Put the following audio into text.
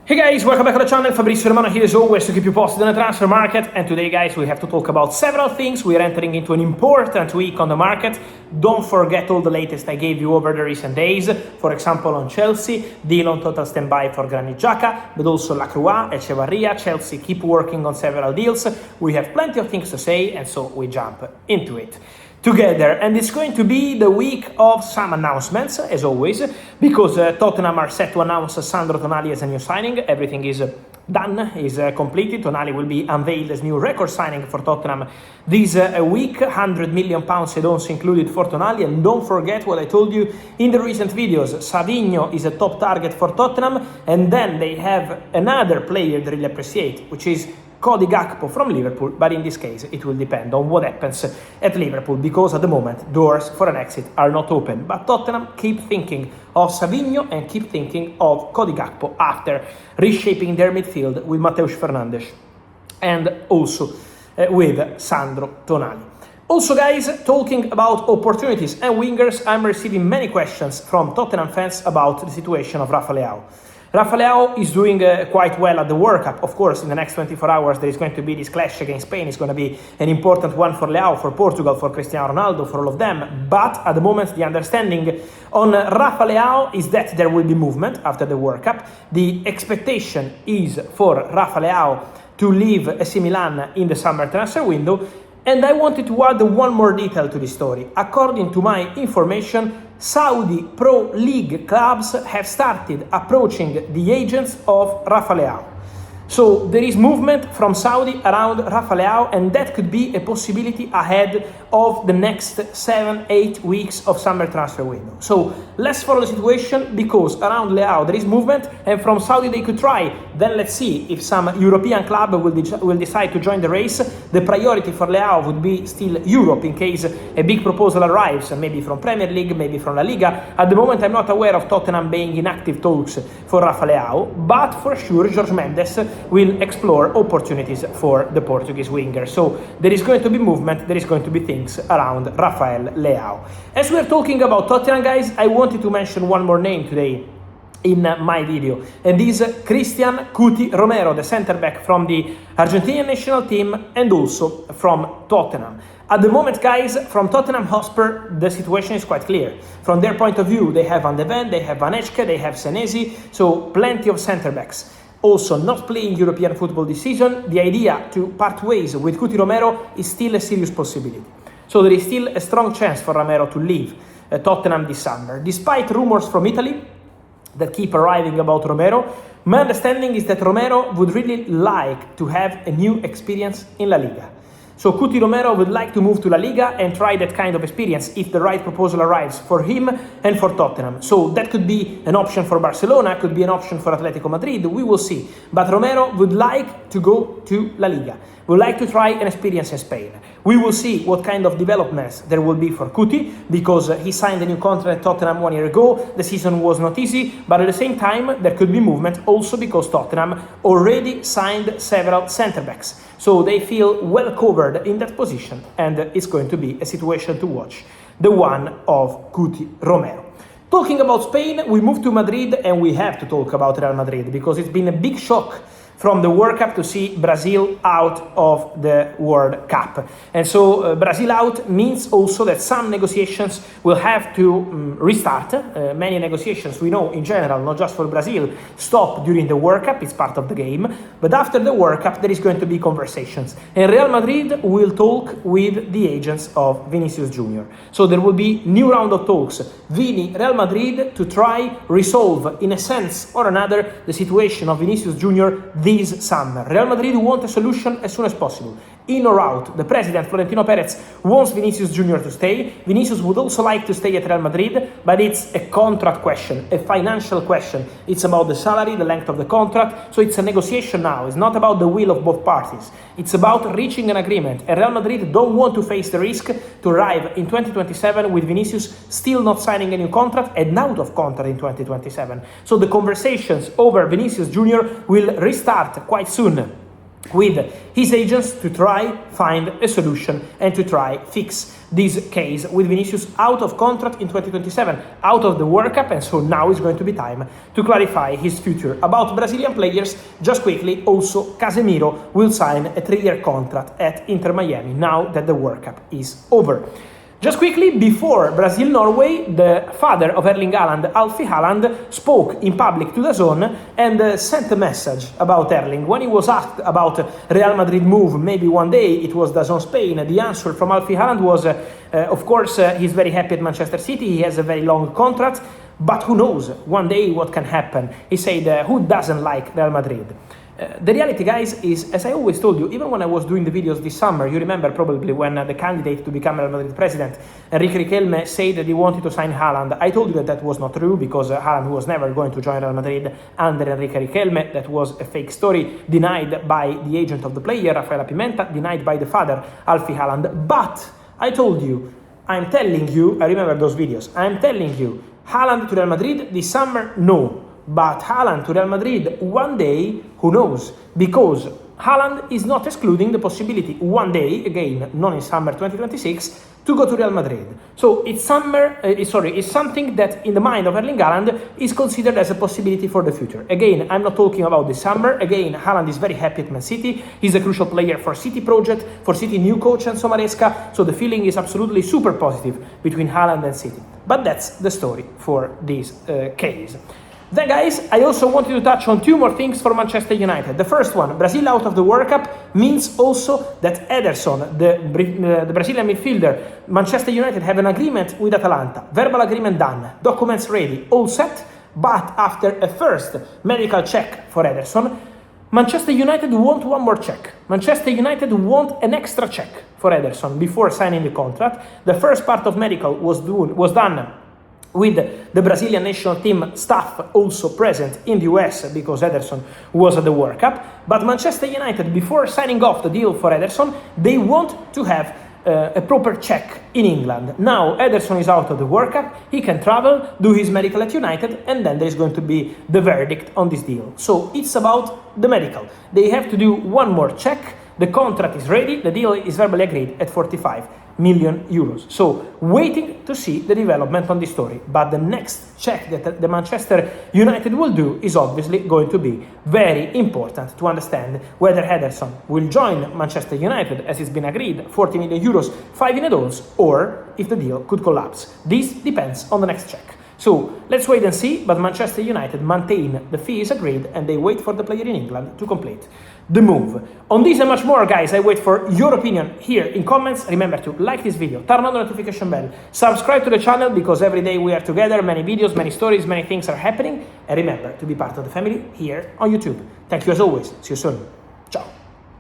Hey guys, welcome back to the channel. Fabrizio Romano here as always to keep you posted on the transfer market, and today guys we have to talk about several things. We are entering into an important week on the market. Don't forget all the latest I gave you over the recent days. For example, on Chelsea, deal on total standby for Granit Xhaka, but also Lacroix, Echevarria. Chelsea keep working on several deals. We have plenty of things to say, and so we jump into it together. And it's going to be the week of some announcements, as always, because Tottenham are set to announce Sandro Tonali as a new signing. Everything is done, is completed. Tonali will be unveiled as new record signing for Tottenham this week. £100 million add-ons included for Tonali. And don't forget what I told you in the recent videos. Savinho is a top target for Tottenham, and then they have another player they really appreciate, which is Cody Gakpo from Liverpool, but in this case it will depend on what happens at Liverpool, because at the moment doors for an exit are not open. But Tottenham keep thinking of Savinho and keep thinking of Cody Gakpo after reshaping their midfield with Matheus Fernandes and also with Sandro Tonali. Also guys, talking about opportunities and wingers, I'm receiving many questions from Tottenham fans about the situation of Rafael Leao. Rafa Leao is doing quite well at the World Cup. Of course, in the next 24 hours, there is going to be this clash against Spain. It's going to be an important one for Leao, for Portugal, for Cristiano Ronaldo, for all of them. But at the moment, the understanding on Rafa Leao is that there will be movement after the World Cup. The expectation is for Rafa Leao to leave AC Milan in the summer transfer window. And I wanted to add one more detail to this story. According to my information, Saudi Pro League clubs have started approaching the agents of Rafa Leao. So there is movement from Saudi around Rafa Leao, and that could be a possibility ahead of the next 7-8 weeks of summer transfer window. So let's follow the situation, because around Leao there is movement, and from Saudi they could try. Then let's see if some European club will decide to join the race. The priority for Leao would be still Europe in case a big proposal arrives, maybe from Premier League, maybe from La Liga. At the moment I'm not aware of Tottenham being in active talks for Rafa Leao, but for sure Jorge Mendes will explore opportunities for the Portuguese winger. So there is going to be movement, there is going to be things around Rafael Leao. As we are talking about Tottenham guys, I wanted to mention one more name today in my video, and this is Christian Cuti Romero, the center back from the Argentinian national team and also from Tottenham. At the moment guys, from Tottenham Hotspur, the situation is quite clear. From their point of view, they have Van de Ven, they have Van Ecke, they have Senesi, so plenty of center backs. Also not playing European football this season. The idea to part ways with Cuti Romero is still a serious possibility. So there is still a strong chance for Romero to leave Tottenham this summer. Despite rumors from Italy that keep arriving about Romero, my understanding is that Romero would really like to have a new experience in La Liga. So Cuti Romero would like to move to La Liga and try that kind of experience if the right proposal arrives for him and for Tottenham. So that could be an option for Barcelona, could be an option for Atletico Madrid, we will see. But Romero would like to go to La Liga, would like to try an experience in Spain. We will see what kind of developments there will be for Cuti, because he signed a new contract at Tottenham 1 year ago. The season was not easy, but at the same time there could be movement also because Tottenham already signed several centre-backs. So they feel well covered in that position, and it's going to be a situation to watch, the one of Cuti Romero. Talking about Spain, we move to Madrid, and we have to talk about Real Madrid because it's been a big shock from the World Cup to see Brazil out of the World Cup. And so Brazil out means also that some negotiations will have to restart. Many negotiations, we know in general, not just for Brazil, stop during the World Cup, it's part of the game. But after the World Cup, there is going to be conversations. And Real Madrid will talk with the agents of Vinicius Jr. So there will be new round of talks. Vini, Real Madrid, to try resolve, in a sense or another, the situation of Vinicius Jr. this summer. Real Madrid want a solution as soon as possible, in or out. The president, Florentino Perez, wants Vinicius Jr. to stay. Vinicius would also like to stay at Real Madrid, but it's a contract question, a financial question. It's about the salary, the length of the contract, so it's a negotiation now. It's not about the will of both parties. It's about reaching an agreement, and Real Madrid don't want to face the risk to arrive in 2027 with Vinicius still not signing a new contract and out of contract in 2027. So the conversations over Vinicius Jr. will restart quite soon. with his agents to try find a solution and to try fix this case with Vinicius out of contract in 2027, out of the World Cup, and so now is going to be time to clarify his future. About Brazilian players, just quickly, also Casemiro will sign a 3-year contract at Inter Miami now that the World Cup is over. Just quickly, before Brazil-Norway, the father of Erling Haaland, Alfie Haaland, spoke in public to DAZN and sent a message about Erling. When he was asked about Real Madrid move, maybe one day it was DAZN Spain, the answer from Alfie Haaland was, of course, he's very happy at Manchester City, he has a very long contract, but who knows, one day what can happen. He said, who doesn't like Real Madrid? The reality, guys, is, as I always told you, even when I was doing the videos this summer, you remember probably when the candidate to become Real Madrid president, Enrique Riquelme, said that he wanted to sign Haaland. I told you that that was not true, because Haaland was never going to join Real Madrid under Enrique Riquelme. That was a fake story, denied by the agent of the player, Rafael Pimenta, denied by the father, Alfie Haaland. But I told you, I'm telling you, I remember those videos, I'm telling you, Haaland to Real Madrid this summer, no. But Haaland to Real Madrid one day, who knows? Because Haaland is not excluding the possibility one day, again, not in summer 2026, to go to Real Madrid. So it's something that in the mind of Erling Haaland is considered as a possibility for the future. Again, I'm not talking about this summer. Again, Haaland is very happy at Man City. He's a crucial player for City project, for City new coach Enzo Maresca. So the feeling is absolutely super positive between Haaland and City. But that's the story for this case. Then, guys, I also wanted to touch on 2 more things for Manchester United. The first one, Brazil out of the World Cup, means also that Ederson, the Brazilian midfielder, Manchester United have an agreement with Atalanta. Verbal agreement done, documents ready, all set, but after a first medical check for Ederson, Manchester United want one more check. Manchester United want an extra check for Ederson before signing the contract. The first part of medical was done with the Brazilian national team staff also present in the US, because Ederson was at the World Cup. But Manchester United, before signing off the deal for Ederson, they want to have a proper check in England. Now Ederson is out of the World Cup, he can travel, do his medical at United, and then there's going to be the verdict on this deal. So it's about the medical. They have to do one more check, the contract is ready, the deal is verbally agreed at 45 million euros. So waiting to see the development on this story. But the next check that the Manchester United will do is obviously going to be very important to understand whether Ederson will join Manchester United, as it's been agreed, 40 million euros, 5 in advance, or if the deal could collapse. This depends on the next check. So let's wait and see, but Manchester United maintain the fee is agreed and they wait for the player in England to complete the move. On this and much more, guys, I wait for your opinion here in comments. Remember to like this video, turn on the notification bell, subscribe to the channel, because every day we are together, many videos, many stories, many things are happening, and remember to be part of the family here on YouTube. Thank you as always, see you soon.